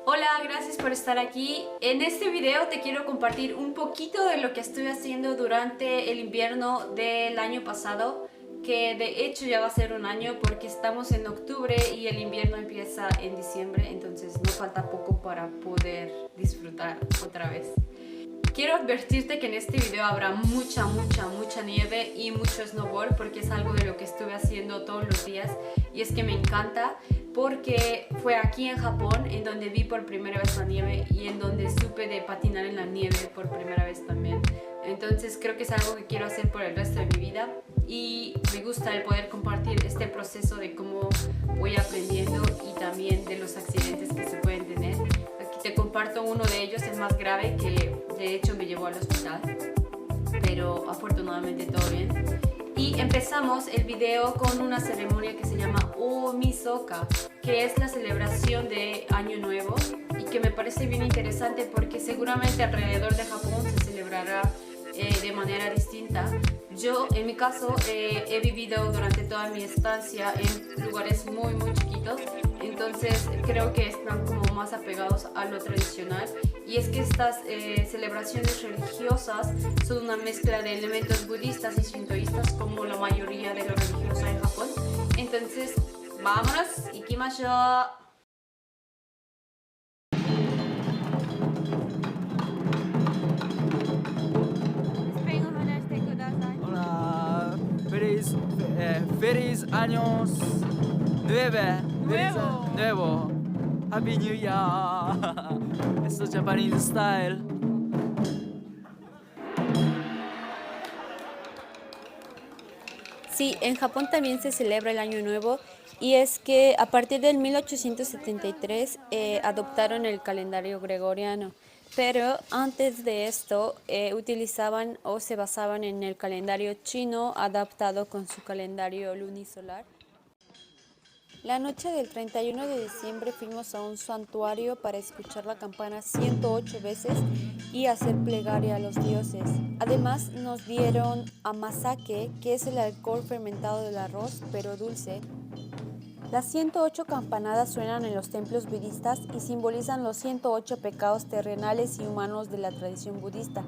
Hola, gracias por estar aquí. En este video te quiero compartir un poquito de lo que estuve haciendo durante el invierno del año pasado, que de hecho ya va a ser un año porque estamos en octubre y el invierno empieza en diciembre, entonces no falta poco para poder disfrutar otra vez. Quiero advertirte que en este video habrá mucha nieve y mucho snowboard porque es algo de lo que estuve haciendo todos los días y es que me encanta porque fue aquí en Japón en donde vi por primera vez la nieve y en donde supe de patinar en la nieve por primera vez también. Entonces creo que es algo que quiero hacer por el resto de mi vida y me gusta el poder compartir este proceso de cómo voy aprendiendo y también de los accidentes que se pueden tener. Aquí te comparto uno de ellos, el más grave, que de hecho me llevó al hospital, pero afortunadamente todo bien. Y empezamos el video con una ceremonia que se llama Omisoka, que es la celebración de Año Nuevo y que me parece bien interesante porque seguramente alrededor de Japón se celebrará de manera distinta. Yo, en mi caso, he vivido durante toda mi estancia en lugares muy chiquitos, entonces creo que están como más apegados a lo tradicional. Y es que estas celebraciones religiosas son una mezcla de elementos budistas y shintoístas, como la mayoría de lo religioso en Japón. Entonces, vámonos, ikimashou. Hola, feliz años nuevo. Happy New Year. Esto es Japanese style. Sí, en Japón también se celebra el Año Nuevo y es que a partir del 1873 adoptaron el calendario gregoriano, pero antes de esto utilizaban o se basaban en el calendario chino adaptado con su calendario lunisolar. La noche del 31 de diciembre fuimos a un santuario para escuchar la campana 108 veces y hacer plegaria a los dioses. Además nos dieron amasake, que es el alcohol fermentado del arroz, pero dulce. Las 108 campanadas suenan en los templos budistas y simbolizan los 108 pecados terrenales y humanos de la tradición budista,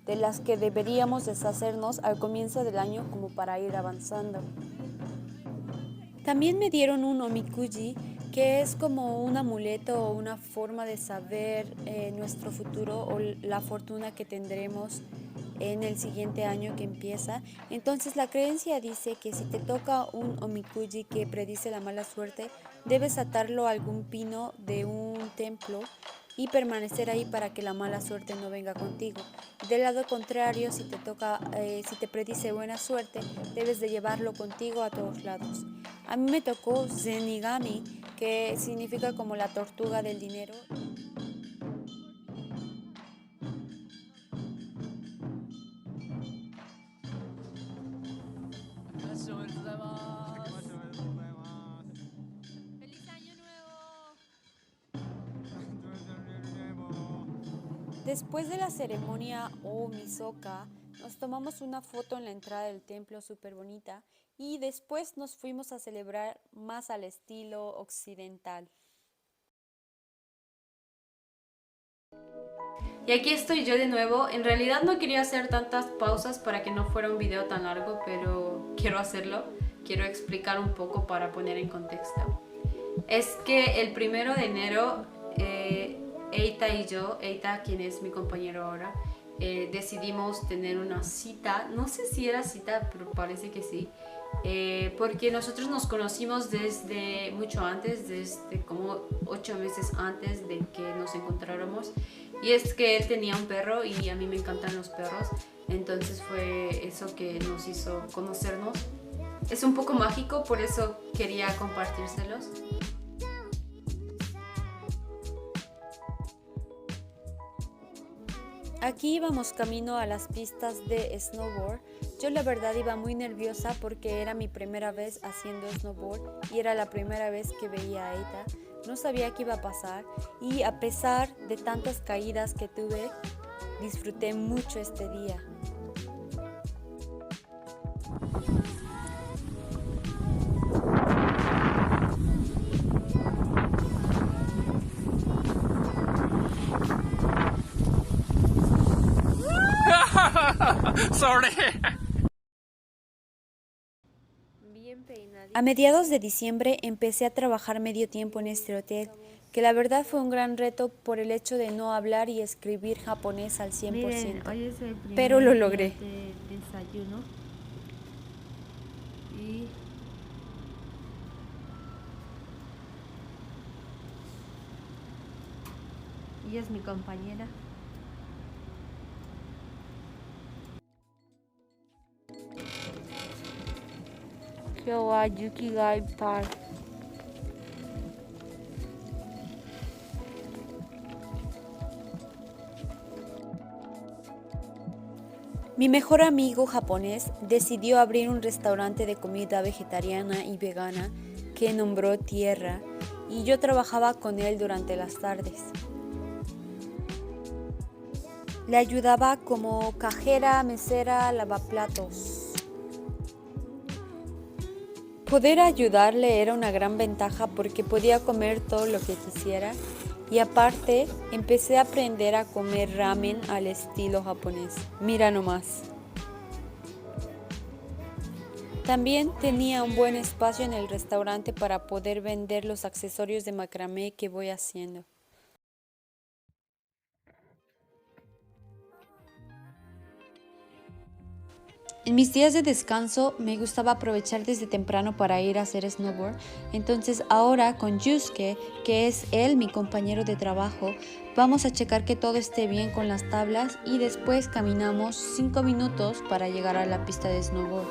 de las que deberíamos deshacernos al comienzo del año como para ir avanzando. También me dieron un omikuji, que es como un amuleto o una forma de saber nuestro futuro o la fortuna que tendremos en el siguiente año que empieza. Entonces la creencia dice que si te toca un omikuji que predice la mala suerte, debes atarlo a algún pino de un templo y permanecer ahí para que la mala suerte no venga contigo. Del lado contrario, si te predice buena suerte, debes de llevarlo contigo a todos lados. A mí me tocó Zenigami, que significa como la tortuga del dinero. ¡Feliz Año Nuevo! Después de la ceremonia Omisoka, nos tomamos una foto en la entrada del templo súper bonita y después nos fuimos a celebrar más al estilo occidental. Y aquí estoy yo de nuevo. En realidad no quería hacer tantas pausas para que no fuera un video tan largo, pero quiero hacerlo. Quiero explicar un poco para poner en contexto. Es que el 1 de enero, Eita y yo, Eita, quien es mi compañero ahora, decidimos tener una cita. No sé si era cita, pero parece que sí. Porque nosotros nos conocimos desde mucho antes, desde como 8 meses antes de que nos encontráramos. Y es que él tenía un perro y a mí me encantan los perros, entonces fue eso que nos hizo conocernos. Es un poco mágico, por eso quería compartírselos. Aquí íbamos camino a las pistas de snowboard. Yo la verdad iba muy nerviosa porque era mi primera vez haciendo snowboard y era la primera vez que veía a Eita. No sabía qué iba a pasar y a pesar de tantas caídas que tuve, disfruté mucho este día. A mediados de diciembre empecé a trabajar medio tiempo en este hotel, que la verdad fue un gran reto por el hecho de no hablar y escribir japonés al 100%. Miren, hoy es el primer pero lo día logré. de desayuno. Y es mi compañera. Mi mejor amigo japonés decidió abrir un restaurante de comida vegetariana y vegana que nombró Tierra, y yo trabajaba con él durante las tardes. Le ayudaba como cajera, mesera, lavaplatos. Poder ayudarle era una gran ventaja porque podía comer todo lo que quisiera, y aparte empecé a aprender a comer ramen al estilo japonés. Mira nomás. También tenía un buen espacio en el restaurante para poder vender los accesorios de macramé que voy haciendo. En mis días de descanso me gustaba aprovechar desde temprano para ir a hacer snowboard. Entonces ahora con Yusuke, que es él mi compañero de trabajo, vamos a checar que todo esté bien con las tablas y después caminamos 5 minutos para llegar a la pista de snowboard.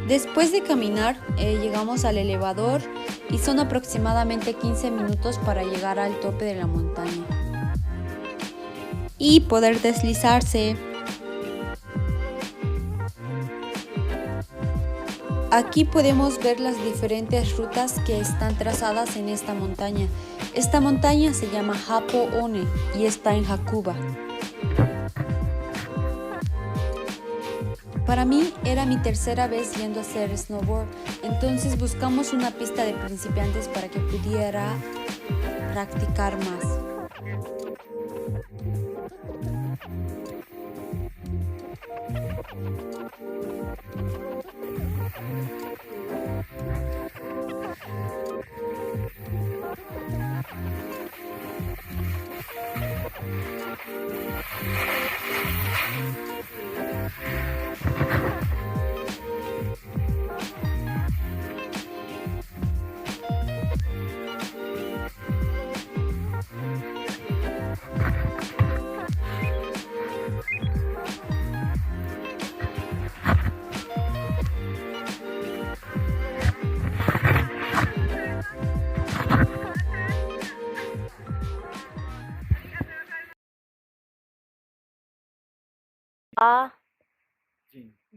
Después de caminar llegamos al elevador y son aproximadamente 15 minutos para llegar al tope de la montaña y poder deslizarse. Aquí podemos ver las diferentes rutas que están trazadas en esta montaña. Esta montaña se llama Happo One y está en Hakuba. Para mí era mi tercera vez yendo a hacer snowboard, entonces buscamos una pista de principiantes para que pudiera practicar más.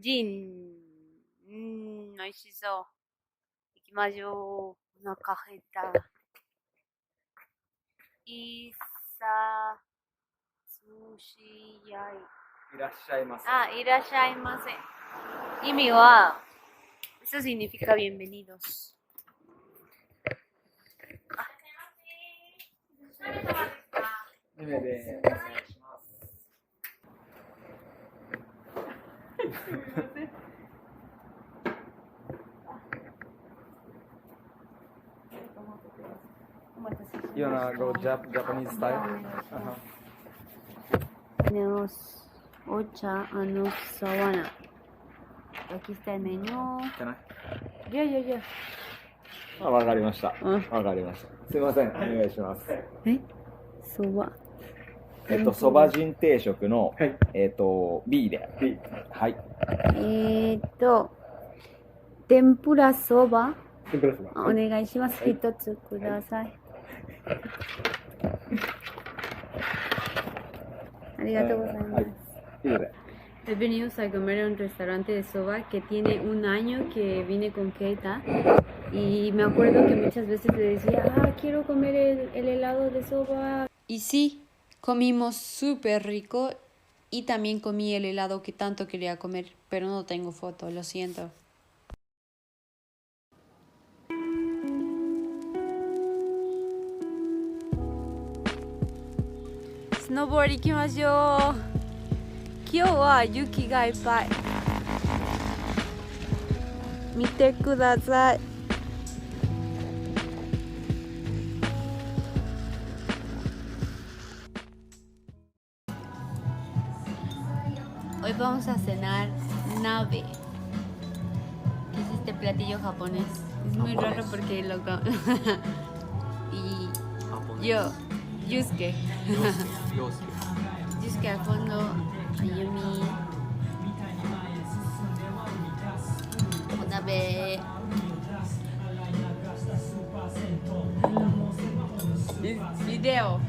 Jin. 美味しそう。行きましょう。お腹減った。いさ、寿司屋。いらっしゃいませ。いらっしゃいませ。意味は、eso significa bienvenidos. 2名でお願いします。You wanna go Japanese style? Tenemos ocha anos sawana. Aquí está el menú. Can I? Ya. わかりました。わかりました。すいません、お願いします。そば。そば人定食の、B で。B。はい。天ぷらそば。天ぷらそば。お願いします。一つください。Arigatou gozaimasu. Venimos a comer a un restaurante de soba que tiene un año que vine con Keita, y me acuerdo que muchas veces le decía, quiero comer el helado de soba. Y sí, comimos súper rico, y también comí el helado que tanto quería comer, pero no tengo foto, lo siento. snowboard 行きましょう。今日は雪がいっぱい。見てください。Hoy vamos a cenar nabe, que es este platillo japonés. Es muy raro porque lo y yo, Yusuke. Yusuke al fondo, Ayumi. Nabe. Video.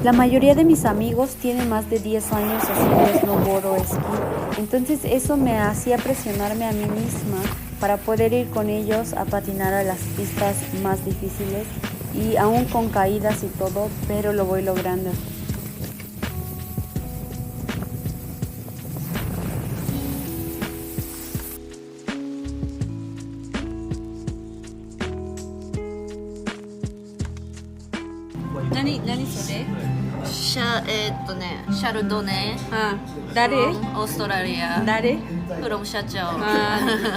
La mayoría de mis amigos tienen más de 10 años haciendo snowboard o esquí, entonces eso me hacía presionarme a mí misma para poder ir con ellos a patinar a las pistas más difíciles y aún con caídas y todo, pero lo voy logrando. ¿Nani soy? シャルドネ、誰？オーストラリア、誰？フロム社長、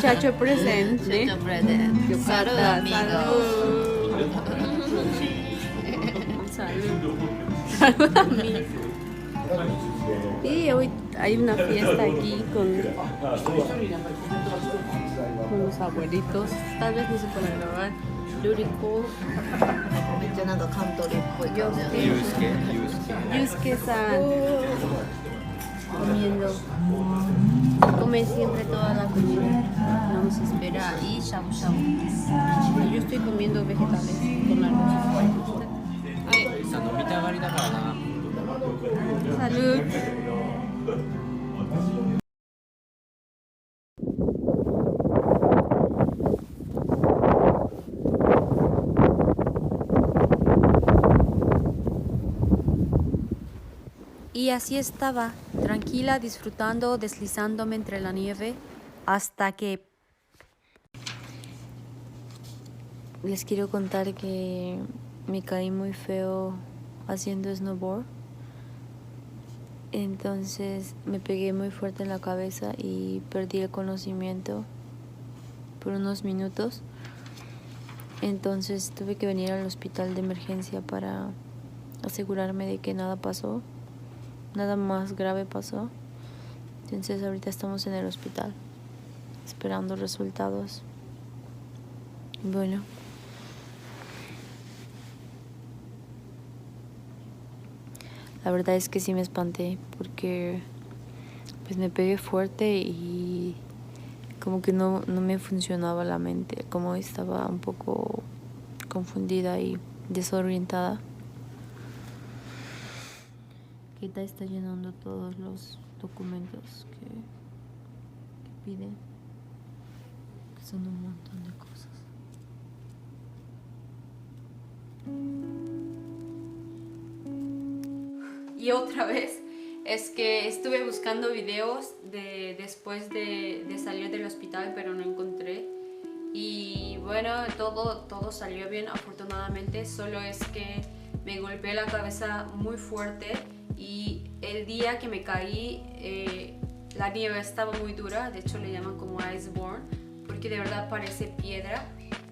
Chacho present,社長プレゼント、サルアミーゴ。 Y hoy hay una fiesta aquí con los abuelitos. Tal vez no se puede grabar. Yuriko, めっちゃなんかカントリーっぽい感じだね。Yusuke-san comiendo. Come siempre toda la comida. Vamos a esperar. Y shabu shabu. Yo estoy comiendo vegetales con arroz. さ飲みたがりだからな。 Salud. Y así estaba, tranquila, disfrutando, deslizándome entre la nieve, hasta que... Les quiero contar que me caí muy feo haciendo snowboard. Entonces me pegué muy fuerte en la cabeza y perdí el conocimiento por unos minutos. Entonces tuve que venir al hospital de emergencia para asegurarme de que nada pasó. Nada más grave pasó. Entonces ahorita estamos en el hospital esperando resultados. Bueno. La verdad es que sí me espanté porque pues me pegué fuerte y como que no me funcionaba la mente, como estaba un poco confundida y desorientada. Keita está llenando todos los documentos que piden, que son un montón de cosas. Y otra vez es que estuve buscando videos después de salir del hospital, pero no encontré. Y bueno, todo salió bien afortunadamente, solo es que me golpeé la cabeza muy fuerte. Y el día que me caí, la nieve estaba muy dura, de hecho le llaman como iceborne, porque de verdad parece piedra.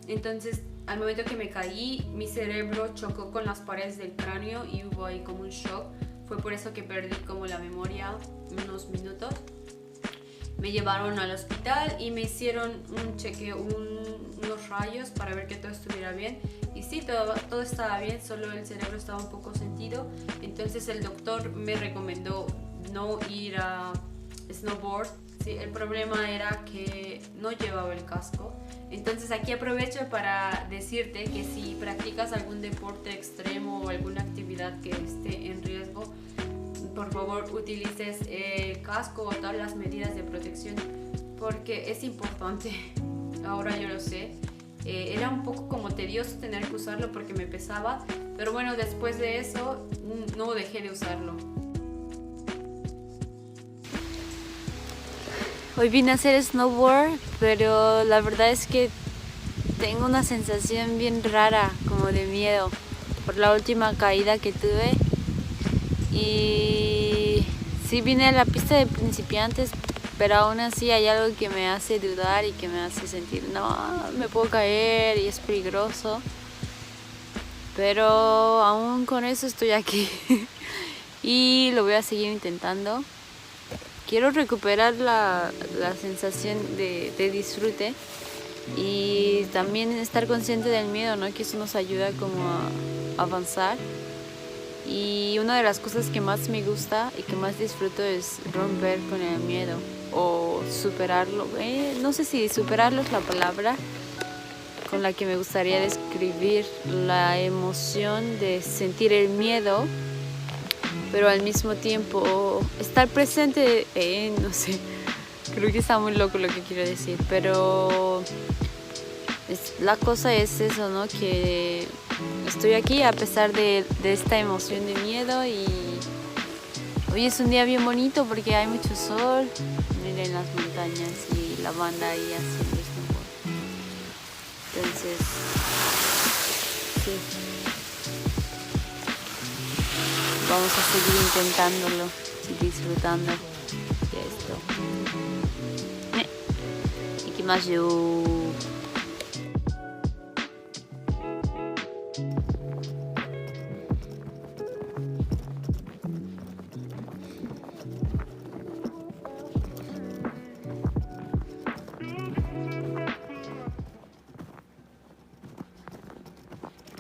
Entonces, al momento que me caí, mi cerebro chocó con las paredes del cráneo y hubo ahí como un shock. Fue por eso que perdí como la memoria unos minutos. Me llevaron al hospital y me hicieron un chequeo, unos rayos para ver que todo estuviera bien. Y sí, todo estaba bien, solo el cerebro estaba un poco sentido. Entonces el doctor me recomendó no ir a snowboard. Sí, el problema era que no llevaba el casco. Entonces aquí aprovecho para decirte que si practicas algún deporte extremo o alguna actividad que esté en riesgo, por favor utilices el casco o todas las medidas de protección porque es importante. Ahora yo lo sé. Era un poco como tedioso tener que usarlo porque me pesaba, pero bueno, después de eso no dejé de usarlo. Hoy vine a hacer snowboard, pero la verdad es que tengo una sensación bien rara, como de miedo, por la última caída que tuve. Y sí vine a la pista de principiantes, pero aún así hay algo que me hace dudar y que me hace sentir, no, me puedo caer y es peligroso. Pero aún con eso estoy aquí y lo voy a seguir intentando. Quiero recuperar la sensación de disfrute y también estar consciente del miedo, ¿no? Que eso nos ayuda como a avanzar. Y una de las cosas que más me gusta y que más disfruto es romper con el miedo o superarlo. No sé si superarlo es la palabra con la que me gustaría describir la emoción de sentir el miedo, pero al mismo tiempo estar presente, no sé, creo que está muy loco lo que quiero decir, pero la cosa es eso, ¿no? Que estoy aquí a pesar de esta emoción de miedo y hoy es un día bien bonito porque hay mucho sol, miren las montañas y la banda ahí haciendo snowboard. Entonces, sí. Vamos a seguir intentándolo y disfrutando de esto. Ikimasu.